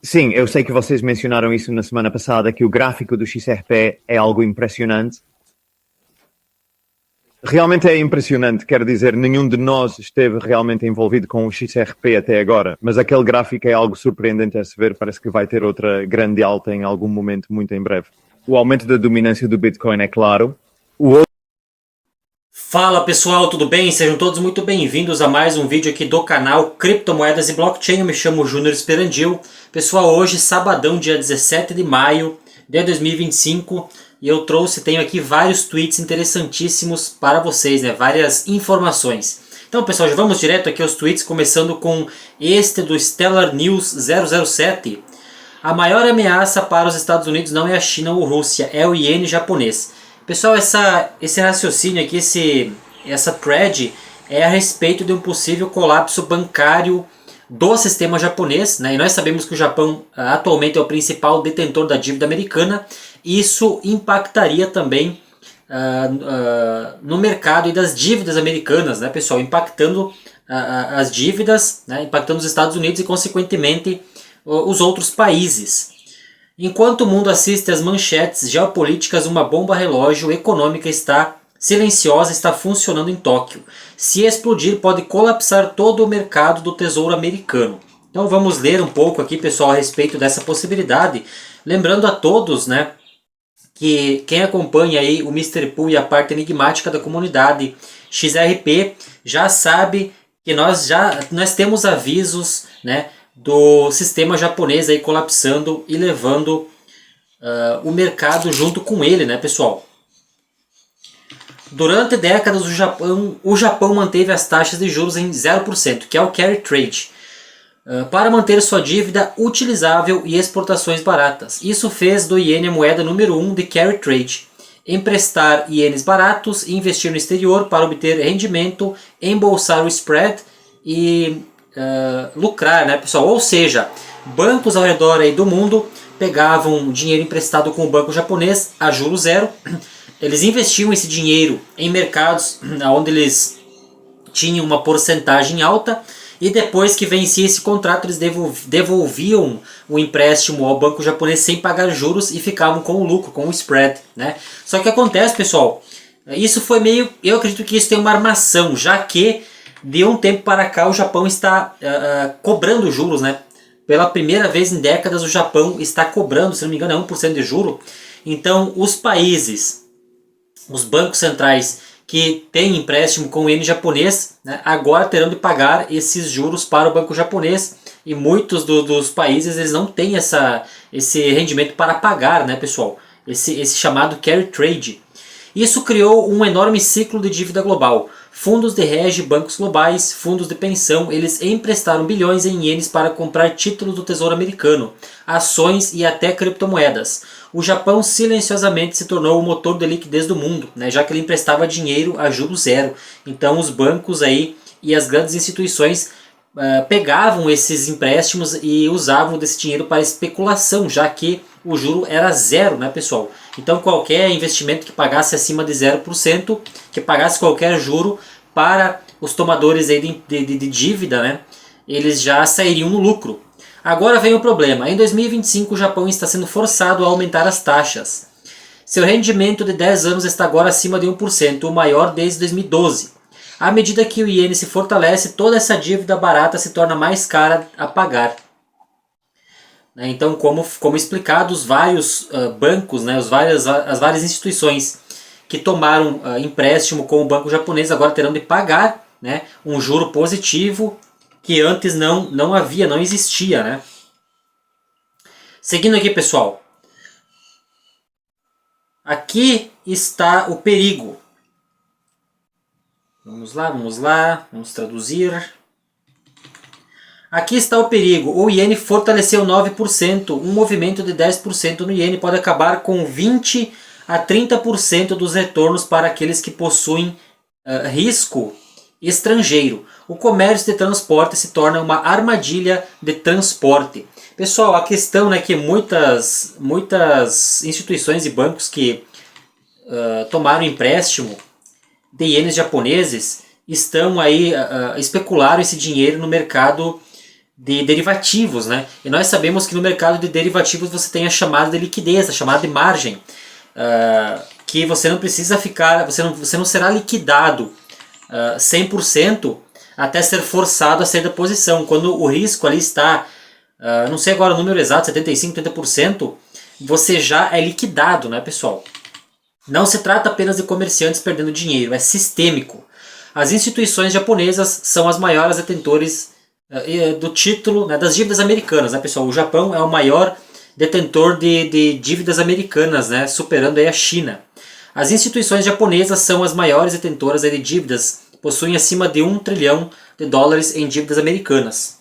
Sim, eu sei que vocês mencionaram isso na semana passada, que o gráfico do XRP é algo impressionante. Realmente é impressionante, quero dizer, nenhum de nós esteve realmente envolvido com o XRP até agora, mas aquele gráfico é algo surpreendente a se ver, parece que vai ter outra grande alta em algum momento muito em breve. O aumento da dominância do Bitcoin é claro. Fala pessoal, tudo bem? Sejam todos muito bem-vindos a mais um vídeo aqui do canal Criptomoedas e Blockchain. Eu me chamo Júnior Esperandil. Pessoal, hoje, sabadão, dia 17 de maio de 2025, e eu tenho aqui vários tweets interessantíssimos para vocês, né? Várias informações. Então pessoal, já vamos direto aqui aos tweets, começando com este do Stellar News 007. A maior ameaça para os Estados Unidos não é a China ou Rússia, é o iene japonês. Pessoal, esse raciocínio aqui, essa thread é a respeito de um possível colapso bancário do sistema japonês, né? E nós sabemos que o Japão atualmente é o principal detentor da dívida americana. Isso impactaria também no mercado e das dívidas americanas, né, pessoal? Impactando as dívidas, né? Impactando os Estados Unidos e, consequentemente, os outros países. Enquanto o mundo assiste às manchetes geopolíticas, uma bomba relógio econômica silenciosa está funcionando em Tóquio. Se explodir, pode colapsar todo o mercado do tesouro americano. Então vamos ler um pouco aqui, pessoal, a respeito dessa possibilidade. Lembrando a todos, né, que quem acompanha aí o Mr. Pool e a parte enigmática da comunidade XRP já sabe que nós temos avisos, né, do sistema japonês aí colapsando e levando o mercado junto com ele, né, pessoal? Durante décadas o Japão manteve as taxas de juros em 0%, que é o carry trade, para manter sua dívida utilizável e exportações baratas. Isso fez do iene a moeda número 1 de carry trade. Emprestar ienes baratos e investir no exterior para obter rendimento, embolsar o spread e lucrar, né, pessoal? Ou seja, bancos ao redor aí do mundo pegavam dinheiro emprestado com o banco japonês a juros zero. Eles investiam esse dinheiro em mercados onde eles tinham uma porcentagem alta, e depois que vencia esse contrato eles devolviam o empréstimo ao banco japonês sem pagar juros e ficavam com o lucro, com o spread, né? Só que acontece, pessoal, isso foi meio... Eu acredito que isso tem uma armação, já que de um tempo para cá o Japão está cobrando juros, né? Pela primeira vez em décadas o Japão está cobrando, se não me engano, é 1% de juro. Então os países, os bancos centrais que têm empréstimo com o iene japonês, né, agora terão de pagar esses juros para o banco japonês, e muitos dos países eles não têm esse rendimento para pagar, né, pessoal? Esse chamado carry trade. Isso criou um enorme ciclo de dívida global. Fundos de hedge, bancos globais, fundos de pensão, eles emprestaram bilhões em ienes para comprar títulos do Tesouro Americano, ações e até criptomoedas. O Japão silenciosamente se tornou o motor de liquidez do mundo, né, já que ele emprestava dinheiro a juros zero. Então os bancos aí e as grandes instituições pegavam esses empréstimos e usavam desse dinheiro para especulação, já que o juro era zero, né, pessoal? Então qualquer investimento que pagasse acima de 0%, que pagasse qualquer juro para os tomadores aí de dívida, né, eles já sairiam no lucro. Agora vem o problema. Em 2025 o Japão está sendo forçado a aumentar as taxas. Seu rendimento de 10 anos está agora acima de 1%, o maior desde 2012. À medida que o iene se fortalece, toda essa dívida barata se torna mais cara a pagar. Então, como explicado, os vários bancos, né, as várias instituições que tomaram empréstimo com o banco japonês agora terão de pagar, né, um juro positivo que antes não havia, não existia, né? Seguindo aqui, pessoal. Aqui está o perigo. Vamos lá, vamos traduzir. Aqui está o perigo. O iene fortaleceu 9%. Um movimento de 10% no iene pode acabar com 20 a 30% dos retornos para aqueles que possuem risco estrangeiro. O comércio de transporte se torna uma armadilha de transporte. Pessoal, a questão é que muitas instituições e bancos que tomaram empréstimo de ienes japoneses estão aí especularam esse dinheiro no mercado de derivativos, né? E nós sabemos que no mercado de derivativos você tem a chamada de liquidez, a chamada de margem, que você não precisa ficar, você não será liquidado 100% até ser forçado a sair da posição. Quando o risco ali está, não sei agora o número exato, 75%, 80%, você já é liquidado, né, pessoal? Não se trata apenas de comerciantes perdendo dinheiro, é sistêmico. As instituições japonesas são as maiores detentores do título, né, das dívidas americanas, né, pessoal? O Japão é o maior detentor de dívidas americanas, né, superando aí a China. As instituições japonesas são as maiores detentoras de dívidas, possuem acima de $1 trilhão em dívidas americanas.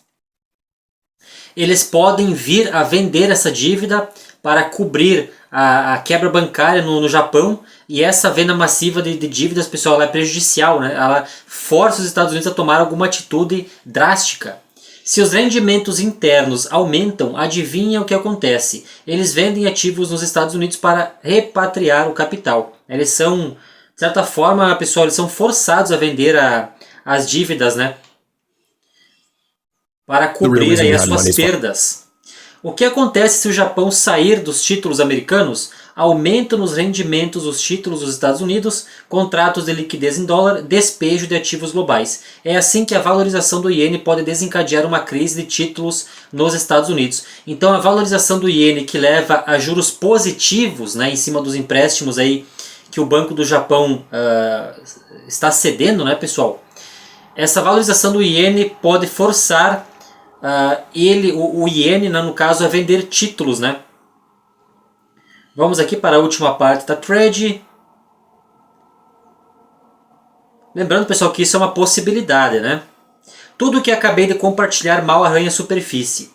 Eles podem vir a vender essa dívida para cobrir a quebra bancária no Japão, e essa venda massiva de dívidas, pessoal, ela é prejudicial, né? Ela força os Estados Unidos a tomar alguma atitude drástica. Se os rendimentos internos aumentam, adivinha o que acontece? Eles vendem ativos nos Estados Unidos para repatriar o capital. Eles são, de certa forma, pessoal, eles são forçados a vender as dívidas, né? Para cobrir aí as suas perdas. O que acontece se o Japão sair dos títulos americanos? Aumento nos rendimentos dos títulos dos Estados Unidos, contratos de liquidez em dólar, despejo de ativos globais. É assim que a valorização do iene pode desencadear uma crise de títulos nos Estados Unidos. Então a valorização do iene, que leva a juros positivos, né, em cima dos empréstimos aí que o Banco do Japão está cedendo, né, pessoal? Essa valorização do iene pode forçar o iene, né, no caso, a vender títulos, né? Vamos aqui para a última parte da thread. Lembrando, pessoal, que isso é uma possibilidade, né? Tudo o que acabei de compartilhar mal arranha a superfície.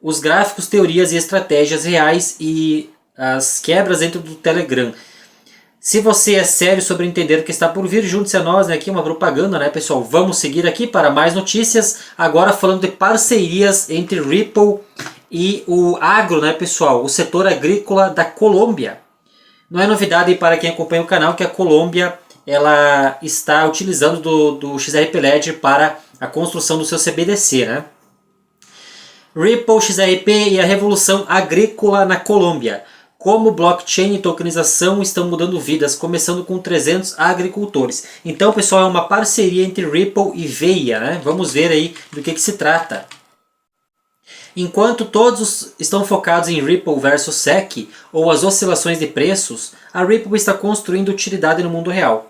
Os gráficos, teorias e estratégias reais e as quebras dentro do Telegram. Se você é sério sobre entender o que está por vir, junte-se a nós, né? Aqui uma propaganda, né, pessoal? Vamos seguir aqui para mais notícias. Agora falando de parcerias entre Ripple e o agro, né, pessoal? O setor agrícola da Colômbia. Não é novidade para quem acompanha o canal que a Colômbia ela está utilizando do XRP Ledger para a construção do seu CBDC, né? Ripple, XRP e a revolução agrícola na Colômbia. Como blockchain e tokenização estão mudando vidas, começando com 300 agricultores. Então, pessoal, é uma parceria entre Ripple e Veia, né? Vamos ver aí do que se trata. Enquanto todos estão focados em Ripple versus SEC ou as oscilações de preços, a Ripple está construindo utilidade no mundo real.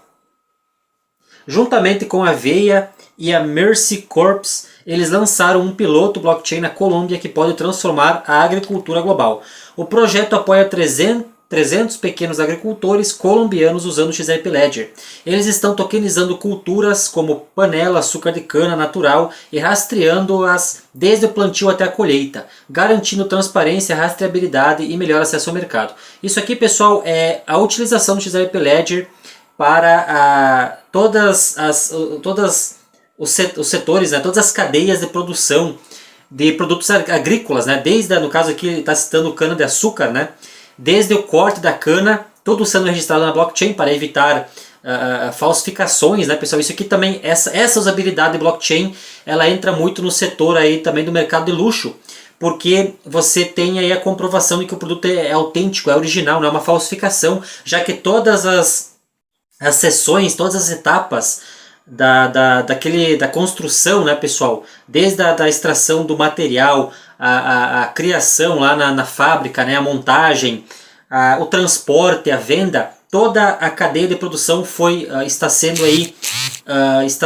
Juntamente com a Veia e a Mercy Corps, eles lançaram um piloto blockchain na Colômbia que pode transformar a agricultura global. O projeto apoia 300 pequenos agricultores colombianos usando o XRP Ledger. Eles estão tokenizando culturas como panela, açúcar de cana natural e rastreando-as desde o plantio até a colheita, garantindo transparência, rastreabilidade e melhor acesso ao mercado. Isso aqui, pessoal, é a utilização do XRP Ledger para todos os setores, né, todas as cadeias de produção de produtos agrícolas, né, desde, no caso aqui está citando cana de açúcar, né, desde o corte da cana, tudo sendo registrado na blockchain para evitar falsificações, né, pessoal? Isso aqui também, essa usabilidade de blockchain, ela entra muito no setor aí também do mercado de luxo, porque você tem aí a comprovação de que o produto é autêntico, é original, não é uma falsificação, já que todas as seções, todas as etapas da construção, né, pessoal, desde a extração do material, a criação lá na fábrica, né, a montagem, o transporte, a venda, toda a cadeia de produção está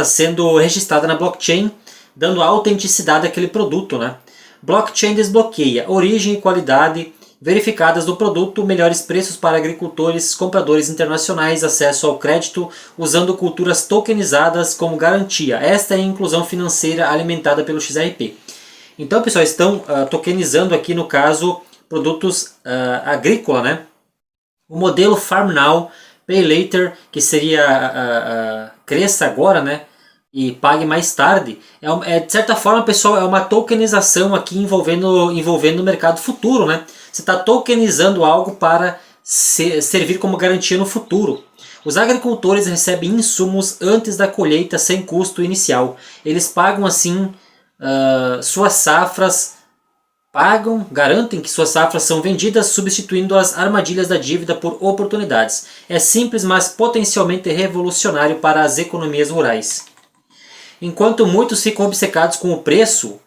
sendo registrada na blockchain, dando autenticidade àquele produto, né? Blockchain desbloqueia origem e qualidade verificadas do produto, melhores preços para agricultores, compradores internacionais, acesso ao crédito, usando culturas tokenizadas como garantia. Esta é a inclusão financeira alimentada pelo XRP. Então, pessoal, estão tokenizando aqui, no caso, produtos agrícola, né? O modelo Farm Now, Pay Later, que seria cresça agora, né? E pague mais tarde, de certa forma, pessoal, é uma tokenização aqui envolvendo o mercado futuro, né? Você está tokenizando algo para servir como garantia no futuro. Os agricultores recebem insumos antes da colheita sem custo inicial. Eles pagam assim suas safras garantem que suas safras são vendidas, substituindo as armadilhas da dívida por oportunidades. É simples, mas potencialmente revolucionário para as economias rurais. Enquanto muitos ficam obcecados com o preço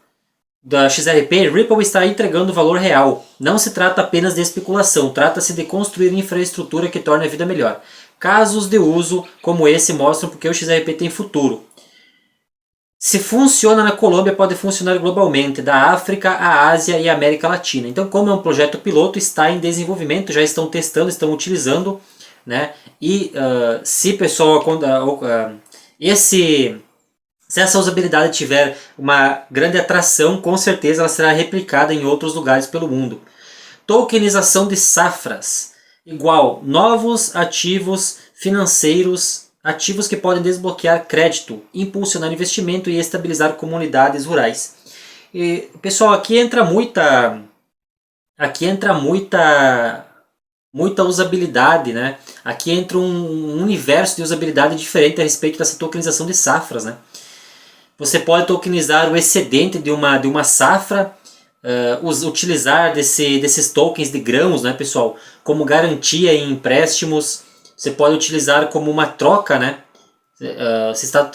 da XRP, Ripple está entregando valor real. Não se trata apenas de especulação, trata-se de construir infraestrutura que torne a vida melhor. Casos de uso como esse mostram porque o XRP tem futuro. Se funciona na Colômbia, pode funcionar globalmente, da África à Ásia e América Latina. Então, como é um projeto piloto, está em desenvolvimento, já estão testando, estão utilizando, né? E se pessoal, se essa usabilidade tiver uma grande atração, com certeza ela será replicada em outros lugares pelo mundo. Tokenização de safras, igual novos ativos financeiros, ativos que podem desbloquear crédito, impulsionar investimento e estabilizar comunidades rurais. E, pessoal, aqui entra muita usabilidade, né? Aqui entra um universo de usabilidade diferente a respeito dessa tokenização de safras, né? Você pode tokenizar o excedente de uma safra, utilizar desses tokens de grãos, né, pessoal, como garantia em empréstimos. Você pode utilizar como uma troca, né? Você está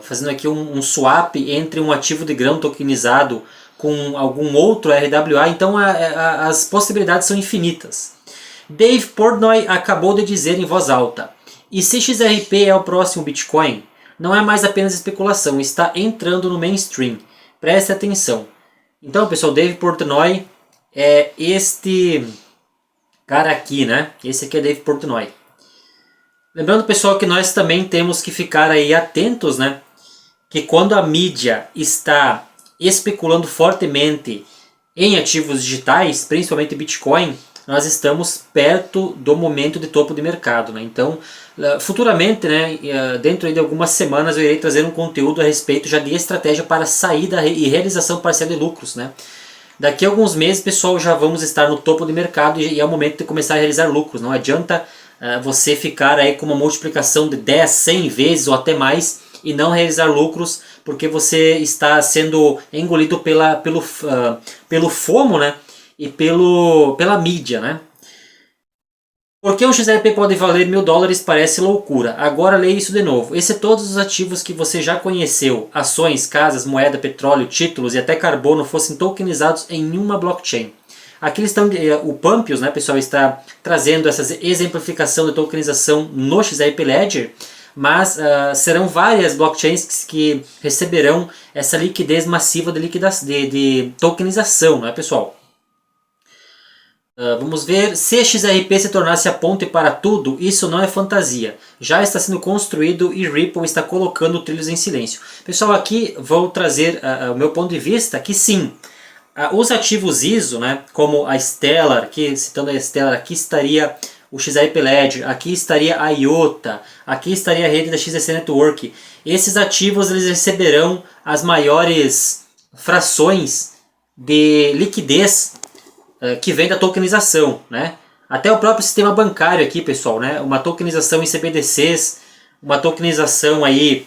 fazendo aqui um swap entre um ativo de grão tokenizado com algum outro RWA, então as possibilidades são infinitas. Dave Portnoy acabou de dizer em voz alta: e se XRP é o próximo Bitcoin? Não é mais apenas especulação, está entrando no mainstream. Preste atenção. Então, pessoal, Dave Portnoy é este cara aqui, né? Esse aqui é Dave Portnoy. Lembrando, pessoal, que nós também temos que ficar aí atentos, né? Que quando a mídia está especulando fortemente em ativos digitais, principalmente Bitcoin, nós estamos perto do momento de topo de mercado, né? Então, futuramente, né, dentro de algumas semanas, eu irei trazer um conteúdo a respeito já de estratégia para saída e realização parcial de lucros, né? Daqui a alguns meses, pessoal, já vamos estar no topo de mercado e é o momento de começar a realizar lucros. Não adianta você ficar aí com uma multiplicação de 10, 100 vezes ou até mais e não realizar lucros, porque você está sendo engolido pelo FOMO, né? E pela mídia, né? Porque um XRP pode valer $1.000 parece loucura. Agora leia isso de novo. E se todos os ativos que você já conheceu, ações, casas, moeda, petróleo, títulos e até carbono, fossem tokenizados em uma blockchain? Aqui eles estão, o Pampius, né, pessoal, está trazendo essa exemplificação de tokenização no XRP Ledger, mas serão várias blockchains que receberão essa liquidez massiva de tokenização, né, pessoal? Vamos ver, se XRP se tornasse a ponte para tudo, isso não é fantasia. Já está sendo construído e Ripple está colocando trilhos em silêncio. Pessoal, aqui vou trazer o meu ponto de vista que sim, os ativos ISO, né, como a Stellar, aqui, citando a Stellar, aqui estaria o XRP Ledger, aqui estaria a IOTA, aqui estaria a rede da XDC Network. Esses ativos eles receberão as maiores frações de liquidez que vem da tokenização, né? Até o próprio sistema bancário aqui, pessoal, né? Uma tokenização em CBDCs, uma tokenização aí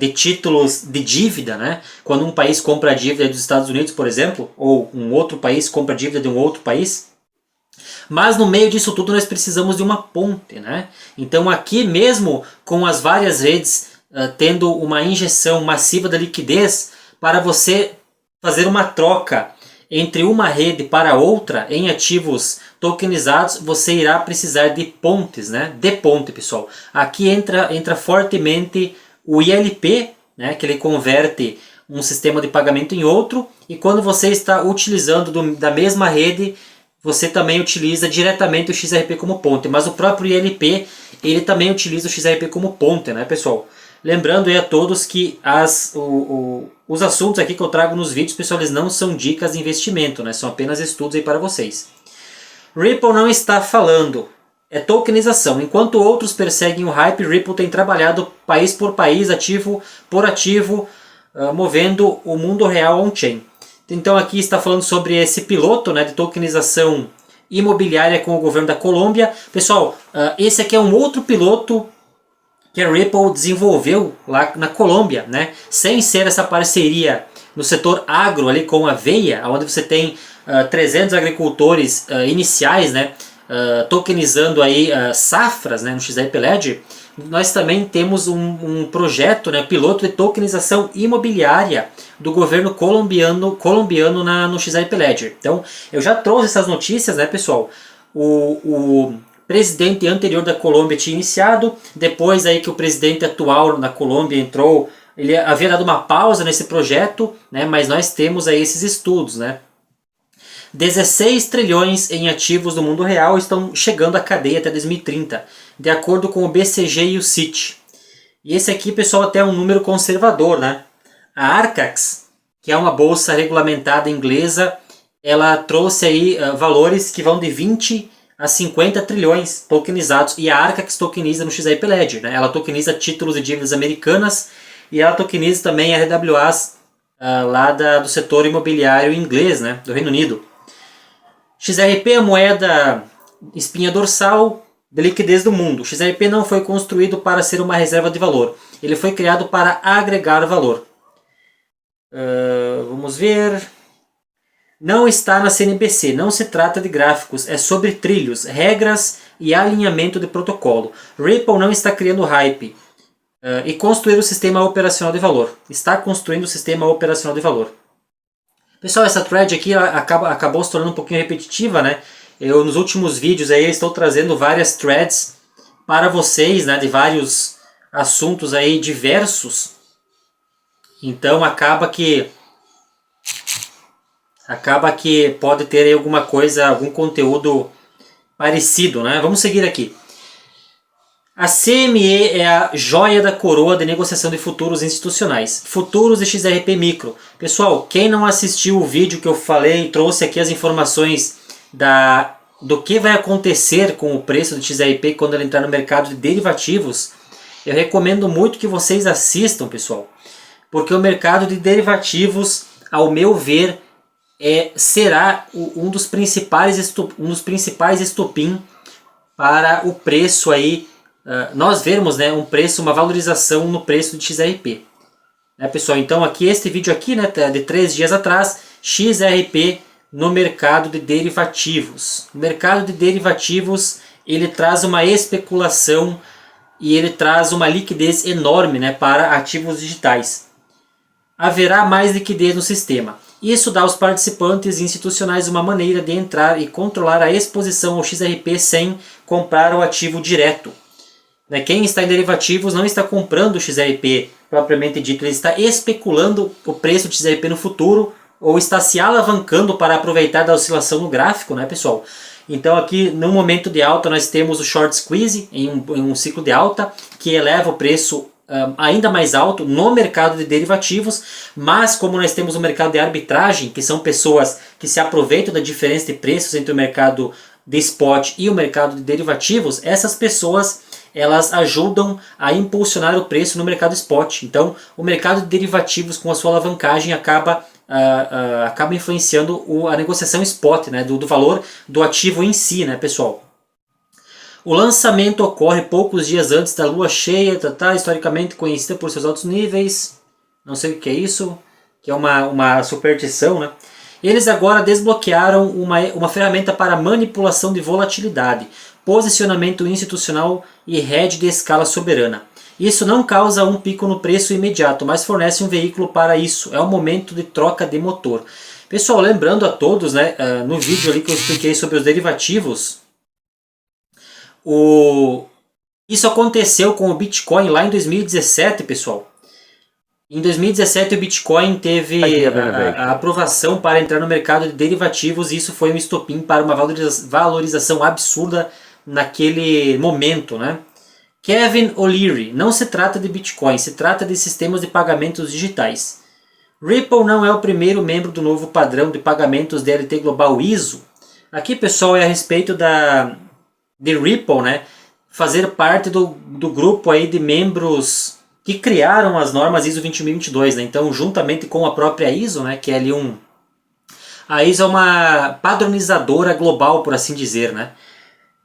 de títulos de dívida, né? Quando um país compra a dívida dos Estados Unidos, por exemplo, ou um outro país compra a dívida de um outro país. Mas no meio disso tudo nós precisamos de uma ponte, né? Então aqui mesmo com as várias redes tendo uma injeção massiva da liquidez para você fazer uma troca entre uma rede para outra em ativos tokenizados, você irá precisar de pontes, né? De ponte, pessoal. Aqui entra fortemente o ILP, né? Que ele converte um sistema de pagamento em outro, e quando você está utilizando da mesma rede, você também utiliza diretamente o XRP como ponte, mas o próprio ILP ele também utiliza o XRP como ponte, né, pessoal? Lembrando aí a todos que os assuntos aqui que eu trago nos vídeos, pessoal, eles não são dicas de investimento, né? São apenas estudos aí para vocês. Ripple não está falando, é tokenização. Enquanto outros perseguem o hype, Ripple tem trabalhado país por país, ativo por ativo, movendo o mundo real on-chain. Então aqui está falando sobre esse piloto, né, de tokenização imobiliária com o governo da Colômbia. Pessoal, esse aqui é um outro piloto que a Ripple desenvolveu lá na Colômbia, né? Sem ser essa parceria no setor agro ali com a Veia, onde você tem 300 agricultores iniciais, né? Tokenizando aí safras, né, no XRP Ledger. Nós também temos um projeto, né, piloto de tokenização imobiliária do governo colombiano no XRP Ledger. Então, eu já trouxe essas notícias, né, pessoal? O presidente anterior da Colômbia tinha iniciado, depois aí que o presidente atual na Colômbia entrou, ele havia dado uma pausa nesse projeto, né, mas nós temos aí esses estudos, né? 16 trilhões em ativos no mundo real estão chegando à cadeia até 2030, de acordo com o BCG e o Citi. E esse aqui, pessoal, até é um número conservador, né? A Arcax, que é uma bolsa regulamentada inglesa, ela trouxe aí valores que vão de 20 a 50 trilhões tokenizados, e a Arcax tokeniza no XRP Ledger, né? Ela tokeniza títulos de dívidas americanas e ela tokeniza também a RWAs lá do setor imobiliário inglês, né? Do Reino Unido. XRP é a moeda espinha dorsal de liquidez do mundo. O XRP não foi construído para ser uma reserva de valor. Ele foi criado para agregar valor. Vamos ver. Não está na CNBC. Não se trata de gráficos. É sobre trilhos, regras e alinhamento de protocolo. Ripple não está criando hype. E construir o sistema operacional de valor. Está construindo o sistema operacional de valor. Pessoal, essa thread aqui acabou se tornando um pouquinho repetitiva, né? Eu nos últimos vídeos aí estou trazendo várias threads para vocês, né? De vários assuntos aí diversos. Então acaba que pode ter aí alguma coisa, algum conteúdo parecido, né? Vamos seguir aqui. A CME é a joia da coroa de negociação de futuros institucionais. Futuros de XRP Micro. Pessoal, quem não assistiu o vídeo que eu falei, trouxe aqui as informações do que vai acontecer com o preço do XRP quando ele entrar no mercado de derivativos, eu recomendo muito que vocês assistam, pessoal. Porque o mercado de derivativos, ao meu ver, será um dos principais estopim para o preço aí, nós vermos, né, uma valorização no preço de XRP. Né, pessoal, então aqui este vídeo aqui, né, de 3 dias atrás, XRP no mercado de derivativos. O mercado de derivativos, ele traz uma especulação e ele traz uma liquidez enorme, né, para ativos digitais. Haverá mais liquidez no sistema. Isso dá aos participantes institucionais uma maneira de entrar e controlar a exposição ao XRP sem comprar o ativo direto. Quem está em derivativos não está comprando o XRP propriamente dito, ele está especulando o preço do XRP no futuro ou está se alavancando para aproveitar da oscilação no gráfico, né, pessoal? Então aqui no momento de alta nós temos o short squeeze em um ciclo de alta que eleva o preço ainda mais alto no mercado de derivativos, mas como nós temos o mercado de arbitragem, que são pessoas que se aproveitam da diferença de preços entre o mercado de spot e o mercado de derivativos, essas pessoas elas ajudam a impulsionar o preço no mercado spot. Então o mercado de derivativos com a sua alavancagem acaba influenciando a negociação spot, né, do valor do ativo em si, né, pessoal. O lançamento ocorre poucos dias antes da lua cheia, historicamente conhecida por seus altos níveis. Não sei o que é isso, que é uma superstição, né? Eles agora desbloquearam uma ferramenta para manipulação de volatilidade, posicionamento institucional e hedge de escala soberana. Isso não causa um pico no preço imediato, mas fornece um veículo para isso. É o momento de troca de motor. Pessoal, lembrando a todos, né, no vídeo ali que eu expliquei sobre os derivativos, isso aconteceu com o Bitcoin lá em 2017, pessoal. Em 2017 o Bitcoin teve a aprovação para entrar no mercado de derivativos e isso foi um estopim para uma valorização absurda naquele momento, né? Kevin O'Leary, não se trata de Bitcoin, se trata de sistemas de pagamentos digitais. Ripple não é o primeiro membro do novo padrão de pagamentos DLT Global ISO. Aqui, pessoal, é a respeito de Ripple, né, fazer parte do grupo aí de membros que criaram as normas ISO 20022, né? Então, juntamente com a própria ISO, né, que é ali a ISO é uma padronizadora global, por assim dizer, né?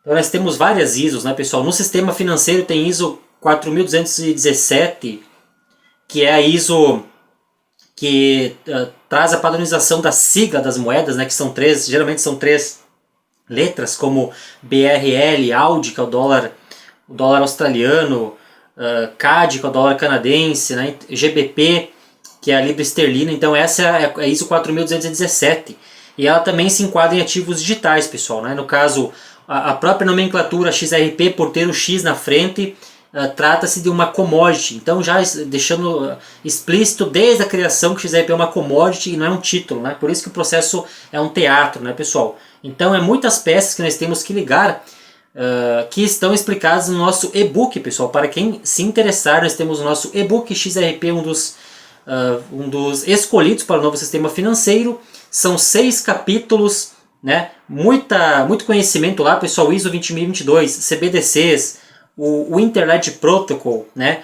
Então nós temos várias ISOs, né, pessoal? No sistema financeiro tem ISO 4217, que é a ISO que traz a padronização da sigla das moedas, né, que são geralmente são 3 letras, como BRL, AUD, que é o dólar australiano, CAD, que é o dólar canadense, né, GBP, que é a libra esterlina. Então essa é a ISO 4217. E ela também se enquadra em ativos digitais, pessoal, né? No caso, a própria nomenclatura XRP, por ter o X na frente, trata-se de uma commodity. Então já deixando explícito desde a criação que o XRP é uma commodity e não é um título, né? Por isso que o processo é um teatro, né, pessoal? Então é muitas peças que nós temos que ligar, que estão explicadas no nosso e-book, pessoal. Para quem se interessar, nós temos o nosso e-book XRP, um dos escolhidos para o novo sistema financeiro. São 6 capítulos, né? Muito conhecimento lá, pessoal. ISO 20022, CBDCs, o Interledge Protocol, né?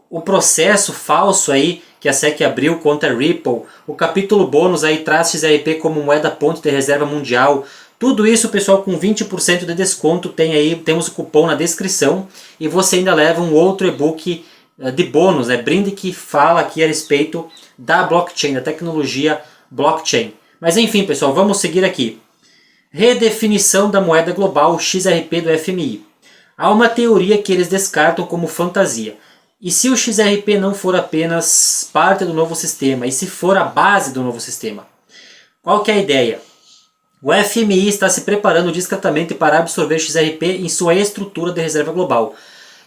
O processo falso aí que a SEC abriu contra a Ripple. O capítulo bônus aí traz XRP como moeda ponto de reserva mundial. Tudo isso, pessoal, com 20% de desconto. Temos o cupom na descrição e você ainda leva um outro e-book de bônus, né? Brinde, que fala aqui a respeito da blockchain, da tecnologia blockchain. Mas enfim, pessoal, vamos seguir aqui. Redefinição da moeda global XRP do FMI. Há uma teoria que eles descartam como fantasia. E se o XRP não for apenas parte do novo sistema, e se for a base do novo sistema? Qual que é a ideia? O FMI está se preparando discretamente para absorver XRP em sua estrutura de reserva global.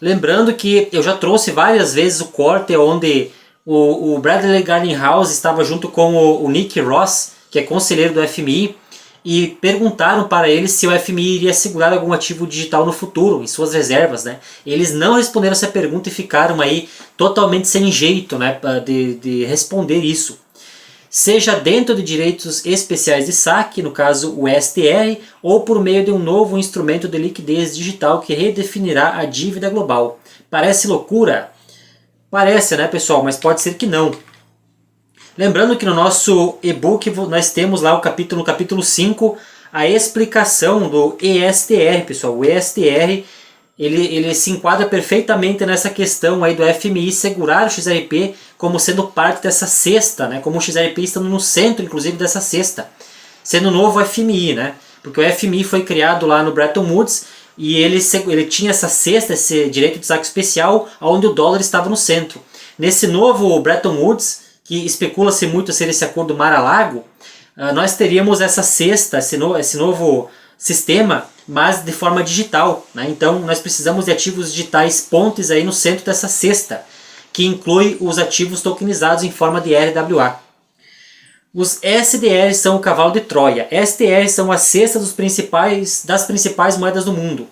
Lembrando que eu já trouxe várias vezes o corte onde o Bradley Garlinghouse estava junto com o Nick Ross, que é conselheiro do FMI, e perguntaram para ele se o FMI iria segurar algum ativo digital no futuro, em suas reservas, né? Eles não responderam essa pergunta e ficaram aí totalmente sem jeito, né, de responder isso. Seja dentro de direitos especiais de saque, no caso o STR, ou por meio de um novo instrumento de liquidez digital que redefinirá a dívida global. Parece loucura? Parece, né, pessoal? Mas pode ser que não. Lembrando que no nosso e-book nós temos lá no capítulo 5 a explicação do ESTR, pessoal. O ESTR ele se enquadra perfeitamente nessa questão aí do FMI segurar o XRP como sendo parte dessa cesta, né? Como o XRP estando no centro, inclusive, dessa cesta, sendo o novo FMI, né? Porque o FMI foi criado lá no Bretton Woods e ele tinha essa cesta, esse direito de saque especial, onde o dólar estava no centro. Nesse novo Bretton Woods, que especula-se muito ser esse acordo Mar-a-Lago, nós teríamos essa cesta, esse novo sistema, mas de forma digital, né? Então nós precisamos de ativos digitais pontes aí no centro dessa cesta, que inclui os ativos tokenizados em forma de RWA. Os SDRs são o cavalo de Troia. STRs são a cesta das principais moedas do mundo.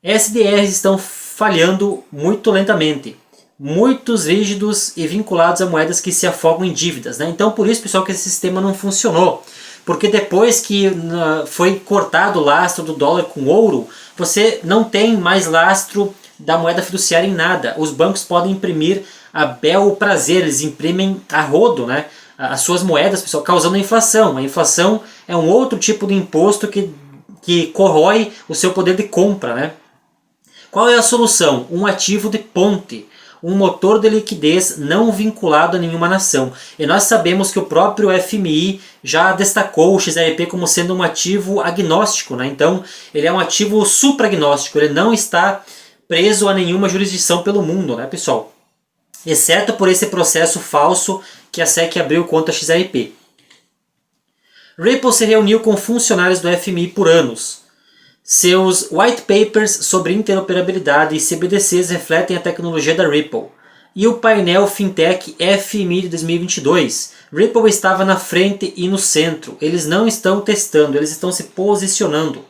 SDRs estão falhando muito lentamente, muitos rígidos e vinculados a moedas que se afogam em dívidas, né? Então por isso, pessoal, que esse sistema não funcionou. Porque depois que foi cortado o lastro do dólar com ouro, você não tem mais lastro da moeda fiduciária em nada. Os bancos podem imprimir a bel prazer, eles imprimem a rodo, né, as suas moedas, pessoal, causando a inflação. A inflação é um outro tipo de imposto que corrói o seu poder de compra, né? Qual é a solução? Um ativo de ponte, um motor de liquidez não vinculado a nenhuma nação. E nós sabemos que o próprio FMI já destacou o XRP como sendo um ativo agnóstico, né? Então ele é um ativo supra-agnóstico, ele não está preso a nenhuma jurisdição pelo mundo, né, pessoal? Exceto por esse processo falso que a SEC abriu contra a XRP. Ripple se reuniu com funcionários do FMI por anos. Seus white papers sobre interoperabilidade e CBDCs refletem a tecnologia da Ripple. E o painel Fintech FMI de 2022. Ripple estava na frente e no centro. Eles não estão testando, eles estão se posicionando.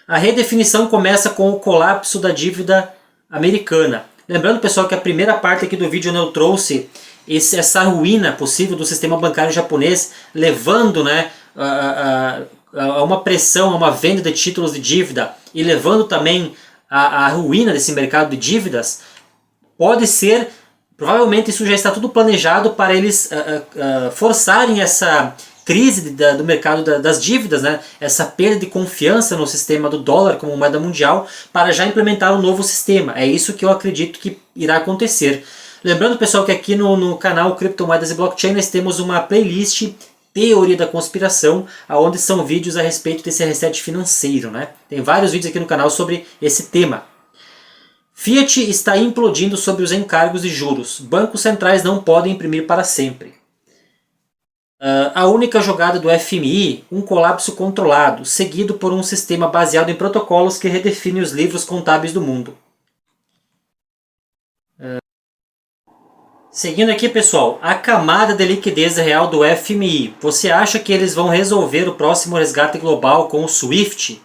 A redefinição começa com o colapso da dívida americana. Lembrando, pessoal, que a primeira parte aqui do vídeo eu trouxe essa ruína possível do sistema bancário japonês, levando, né, a uma pressão, a uma venda de títulos de dívida e levando também a ruína desse mercado de dívidas. Pode ser, provavelmente isso já está tudo planejado para eles forçarem crise do mercado das dívidas, né? Essa perda de confiança no sistema do dólar como moeda mundial, para já implementar um novo sistema. É isso que eu acredito que irá acontecer. Lembrando, pessoal, que aqui no canal Criptomoedas e Blockchain nós temos uma playlist Teoria da Conspiração, onde são vídeos a respeito desse reset financeiro, né? Tem vários vídeos aqui no canal sobre esse tema. Fiat está implodindo sobre os encargos de juros. Bancos centrais não podem imprimir para sempre. A única jogada do FMI, um colapso controlado, seguido por um sistema baseado em protocolos que redefine os livros contábeis do mundo. Seguindo aqui, pessoal, a camada de liquidez real do FMI. Você acha que eles vão resolver o próximo resgate global com o SWIFT?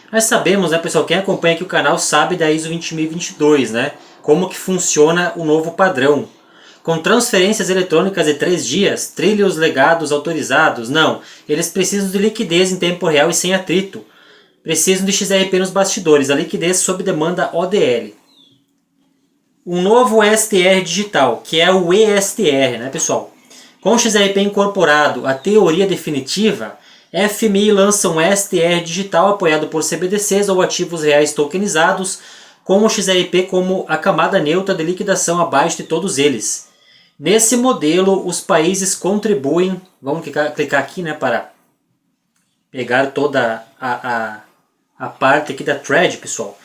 Nós sabemos, né, pessoal, quem acompanha aqui o canal sabe da ISO 20022, né? Como que funciona o novo padrão. Com transferências eletrônicas de 3 dias, trilhos legados autorizados, não. Eles precisam de liquidez em tempo real e sem atrito. Precisam de XRP nos bastidores, a liquidez sob demanda ODL. Um novo STR digital, que é o ESTR, né, pessoal? Com o XRP incorporado à teoria definitiva, FMI lança um STR digital apoiado por CBDCs ou ativos reais tokenizados, com o XRP como a camada neutra de liquidação abaixo de todos eles. Nesse modelo, os países contribuem, vamos clicar aqui, né, para pegar toda a parte aqui da thread, pessoal.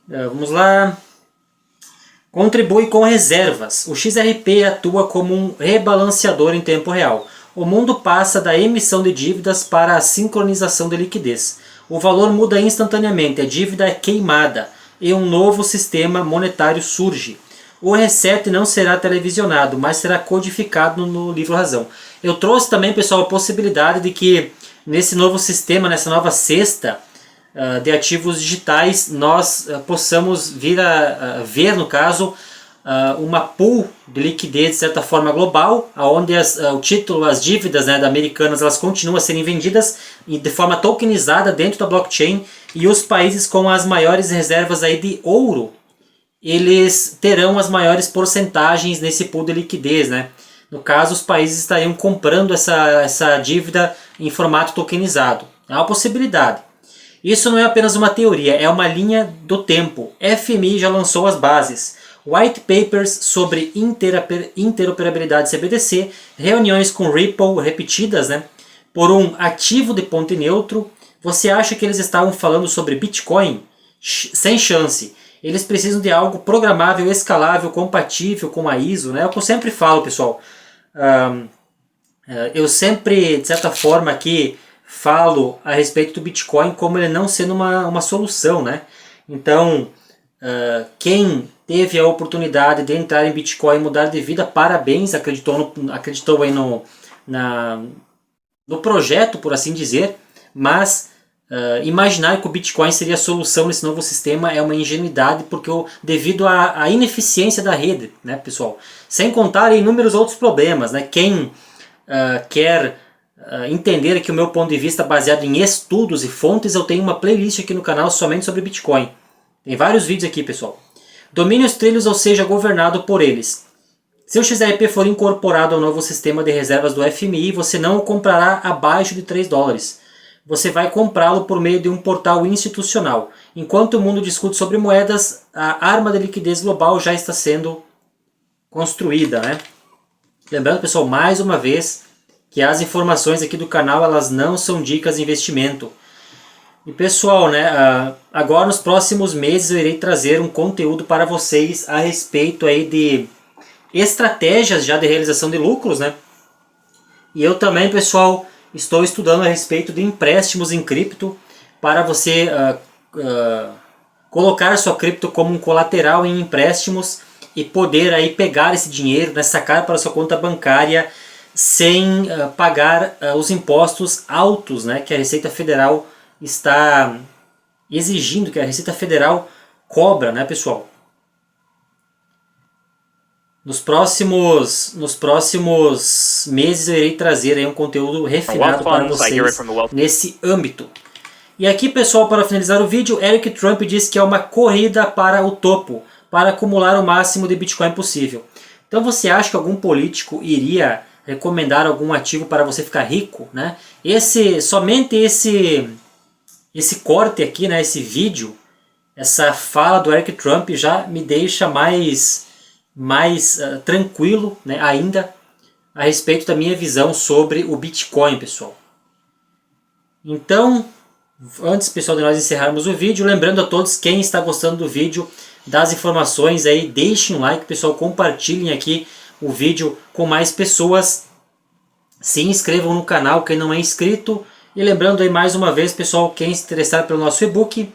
Vamos lá. Contribui com reservas. O XRP atua como um rebalanceador em tempo real. O mundo passa da emissão de dívidas para a sincronização de liquidez. O valor muda instantaneamente, a dívida é queimada e um novo sistema monetário surge. O reset não será televisionado, mas será codificado no livro Razão. Eu trouxe também, pessoal, a possibilidade de que nesse novo sistema, nessa nova cesta de ativos digitais, nós possamos vir a ver, no caso, uma pool de liquidez de certa forma global, onde o título, as dívidas, né, americanas, elas continuam a serem vendidas de forma tokenizada dentro da blockchain, e os países com as maiores reservas aí de ouro, eles terão as maiores porcentagens nesse pool de liquidez, né? No caso, os países estariam comprando essa dívida em formato tokenizado. É uma possibilidade. Isso não é apenas uma teoria, é uma linha do tempo. FMI já lançou as bases. White papers sobre interoperabilidade CBDC, reuniões com Ripple repetidas, né, por um ativo de ponte neutro. Você acha que eles estavam falando sobre Bitcoin? Sem chance. Eles precisam de algo programável, escalável, compatível com a ISO, né? É o que eu sempre falo, pessoal. Eu sempre, de certa forma, aqui falo a respeito do Bitcoin como ele não sendo uma solução, né? Então, quem teve a oportunidade de entrar em Bitcoin e mudar de vida, parabéns, acreditou aí no projeto, por assim dizer, mas imaginar que o Bitcoin seria a solução nesse novo sistema é uma ingenuidade, porque devido à ineficiência da rede, né, pessoal? Sem contar inúmeros outros problemas, né? Quem quer entender aqui o meu ponto de vista baseado em estudos e fontes, eu tenho uma playlist aqui no canal somente sobre Bitcoin. Tem vários vídeos aqui, pessoal. Domine os trilhos, ou seja, governado por eles. Se o XRP for incorporado ao novo sistema de reservas do FMI, você não o comprará abaixo de 3 dólares. Você vai comprá-lo por meio de um portal institucional. Enquanto o mundo discute sobre moedas, a arma de liquidez global já está sendo construída, né? Lembrando, pessoal, mais uma vez, que as informações aqui do canal, elas não são dicas de investimento. E pessoal, né, agora nos próximos meses eu irei trazer um conteúdo para vocês a respeito aí de estratégias já de realização de lucros, né? E eu também, pessoal, estou estudando a respeito de empréstimos em cripto para você colocar sua cripto como um colateral em empréstimos e poder aí pegar esse dinheiro, né, sacar para sua conta bancária sem pagar os impostos altos, né, que a Receita Federal está exigindo, que a Receita Federal cobra, né, pessoal? Nos próximos meses eu irei trazer aí um conteúdo refinado para vocês nesse âmbito. E aqui, pessoal, para finalizar o vídeo, Eric Trump diz que é uma corrida para o topo, para acumular o máximo de Bitcoin possível. Então você acha que algum político iria recomendar algum ativo para você ficar rico, né? Somente esse corte aqui, né, esse vídeo, essa fala do Eric Trump já me deixa mais tranquilo, né, ainda a respeito da minha visão sobre o Bitcoin, pessoal. Então, antes, pessoal, de nós encerrarmos o vídeo, lembrando a todos, quem está gostando do vídeo, das informações aí, deixem um like, pessoal, compartilhem aqui o vídeo com mais pessoas, se inscrevam no canal quem não é inscrito, e lembrando aí mais uma vez, pessoal, quem se interessar pelo nosso e-book,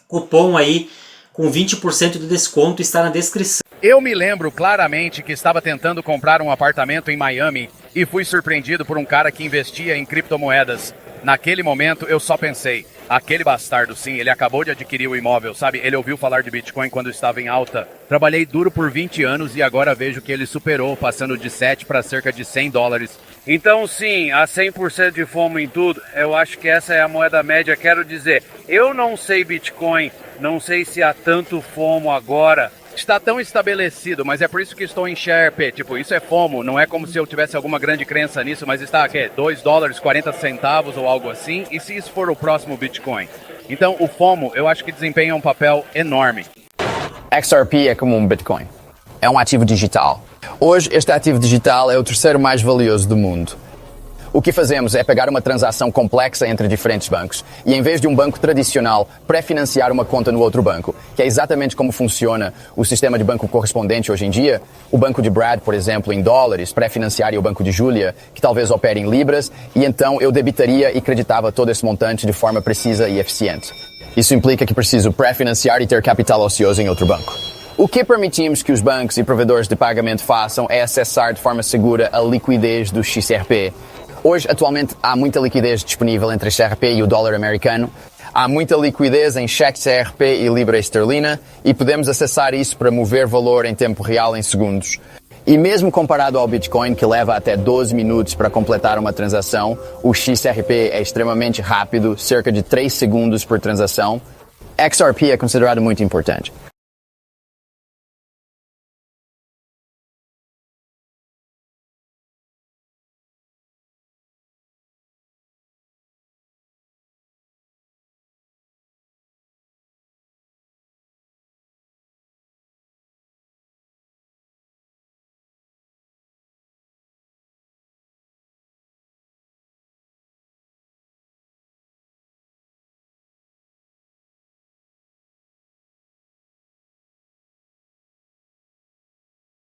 cupom aí com 20% de desconto está na descrição. Eu me lembro claramente que estava tentando comprar um apartamento em Miami e fui surpreendido por um cara que investia em criptomoedas. Naquele momento eu só pensei, aquele bastardo sim, ele acabou de adquirir o imóvel, sabe? Ele ouviu falar de Bitcoin quando estava em alta. Trabalhei duro por 20 anos e agora vejo que ele superou, passando de 7 para cerca de $100. Então sim, há 100% de FOMO em tudo, eu acho que essa é a moeda média. Quero dizer, eu não sei Bitcoin, não sei se há tanto FOMO agora. Está tão estabelecido, mas é por isso que estou em Sharpe. Tipo, isso é FOMO, não é como se eu tivesse alguma grande crença nisso, mas está aqui, $2,40 ou algo assim, e se isso for o próximo Bitcoin? Então, o FOMO, eu acho que desempenha um papel enorme. XRP é como um Bitcoin. É um ativo digital. Hoje, este ativo digital é o terceiro mais valioso do mundo. O que fazemos é pegar uma transação complexa entre diferentes bancos e, em vez de um banco tradicional, pré-financiar uma conta no outro banco, que é exatamente como funciona o sistema de banco correspondente hoje em dia. O banco de Brad, por exemplo, em dólares, pré-financiaria o banco de Julia, que talvez opere em libras, e então eu debitaria e creditava todo esse montante de forma precisa e eficiente. Isso implica que preciso pré-financiar e ter capital ocioso em outro banco. O que permitimos que os bancos e provedores de pagamento façam é acessar de forma segura a liquidez do XRP. Hoje, atualmente, há muita liquidez disponível entre a XRP e o dólar americano. Há muita liquidez em cheque XRP e libra esterlina e podemos acessar isso para mover valor em tempo real em segundos. E mesmo comparado ao Bitcoin, que leva até 12 minutos para completar uma transação, o XRP é extremamente rápido, cerca de 3 segundos por transação. XRP é considerado muito importante.